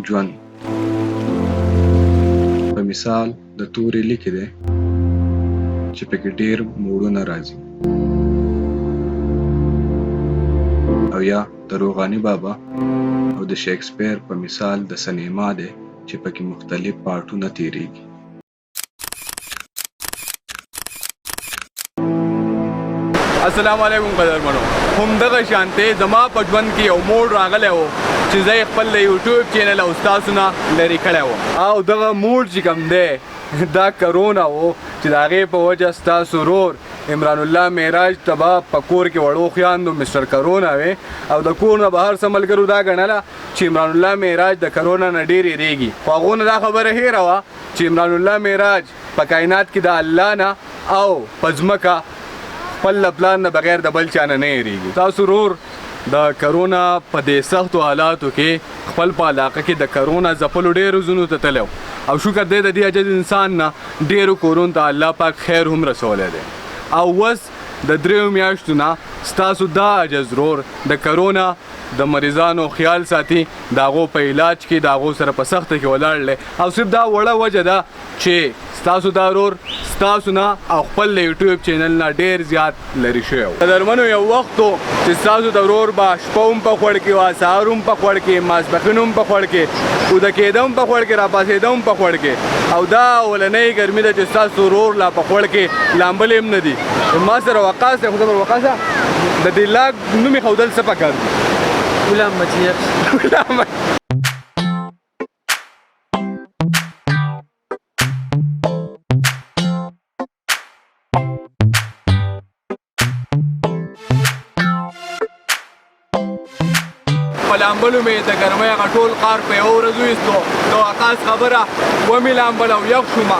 ژوند په مثال د تورې لیکې دی چې پکې ډېر موړونه راځي، او یا د روغاني بابا او د شیکسپیر په مثال د سینما دی چې پکې مختلف پارټونه تیریږي. السلام علیکم قدرمنو. همدغه شانتې زما په ژوند کې یو موړ راغلی و چې زه یې خپل د یوټیوب چینل او ستاسو نه لرې کړی وم، او دغه موړ چې کوم دی دا کرونا و چې د هغې په وجه ستاسو ورور عمران الله معراج ته به په کور کې وړو خویاندو مسټر کرونا وې، او د کور نه بهر څه ملګرو دا ګڼله چې عمران الله معراج د کرونا نه ډېر یېرېږي، خو هغو نه دا خبره هېره وه چې عمران الله معراج په کائنات کې د الله نه او په ځمکه خپل پلان نه بغیر د بل چا نه یېرېږي. تاسو ورور د کرونا په دې سختو حالاتو کې خپل په علاقه کې د کرونا ځپلو ډېرو ځونو ته تللی او شکر دی د دې عجز انسان نه ډېرو کورونو ته الله پاک خیر هم رسولی دی، او اوس د 3 میاشتو نه ستاسو دا عجز ورور د کرونا د مریضانو خیال ساتي، د هغو په علاج کې د هغو سره په سخته کې ولاړ دی، او صرف دا وړه وجه ده چې ستاسو دا ورور ستاسو نه او خپل د یوټیوب چینل نه ډېر زیات لرې شوی و. قدرمنو یو وخت و چې ستاسو د ورور به شپه هم په خوړ کې وه، سهار هم په خوړ کې، ماسپښین هم په خوړ کې، اوده کېده هم په خوړ کې، راپاڅېده هم په خوړ کې، او دا اولنۍ ګرمي ده چې ستاسو ورور لا په خوړ کې لامبلې هم نه دي. ما سره وقاص دی، خو زه وقاصه د دې لاګ نوم ایښودل څه پکار دي؟ غلام مچیک په لامبلو مې د ګرمۍ هغه ټول قار په یوه ورځ وایستو، نو خاص خبره ومې لامبل او یخ شومه.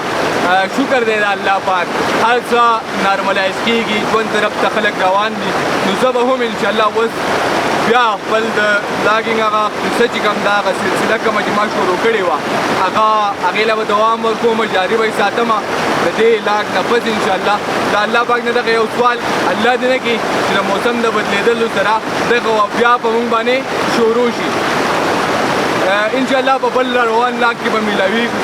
شکر دی د الله پاک، هر څه نارملایز کېږي، ژوند طرف ته خلک روان دي، نو زه به هم انشاءالله اوس بیا خپل د بلاګینګ هغه قصه چې کوم دا هغه سلسله کومه چې ما شروع کړې وه هغې له به دوام ورکوم، جاري به یې ساتمه د دې لاګ نه پس انشاءالله. د الله پاک نه دغه یو سوال الله دې نه کړي چې د موسم د بدلېدلو سره دغه بیا په موږ باندې شروع شي. انشاءالله په بل روان لاګ کې به میلاویږو.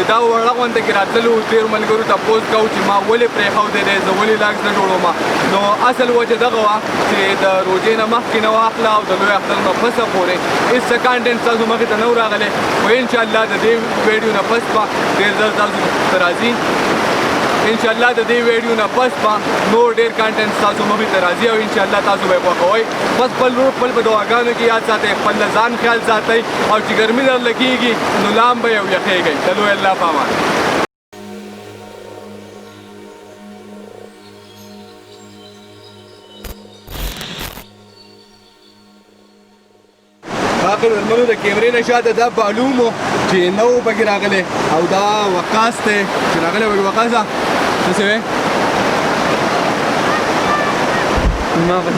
دا وړه غونډه کې راتللو ډېرو ملګرو تپوس کوو چې ما ولې پرېښودی دی، زه ولې لاګ نه جوړوم، نو اصل وجه دغه وه چې د روژې نه مخکې نه واخله او د لوی اختر نه پسه پورې هېڅ څه کانټینټ ستاسو مخې ته نه و راغلی، خو انشاءالله د دې ویډیو نه پس به ډېر زر تاسو ته راځي. انشاءالله د دې ویډیو نه پس به نور ډېر کانټینټ ستاسو مخې ته راځي، او انشاءالله تاسو به یې خوښوئ. بس خپل ورور خپل په دعاګانو کې یاد ساتئ، خپل د ځان خیال ساتئ، او چې ګرمي درله کېږي نو لامبئ او یخېږئ. د لوی الله په امان. قدرمنو د کیمرې نه شاته دا بالوم و چې نه و پکې راغلی، او دا وقاص دی چې راغلی وږي. وقاصه څه شوی؟ ما په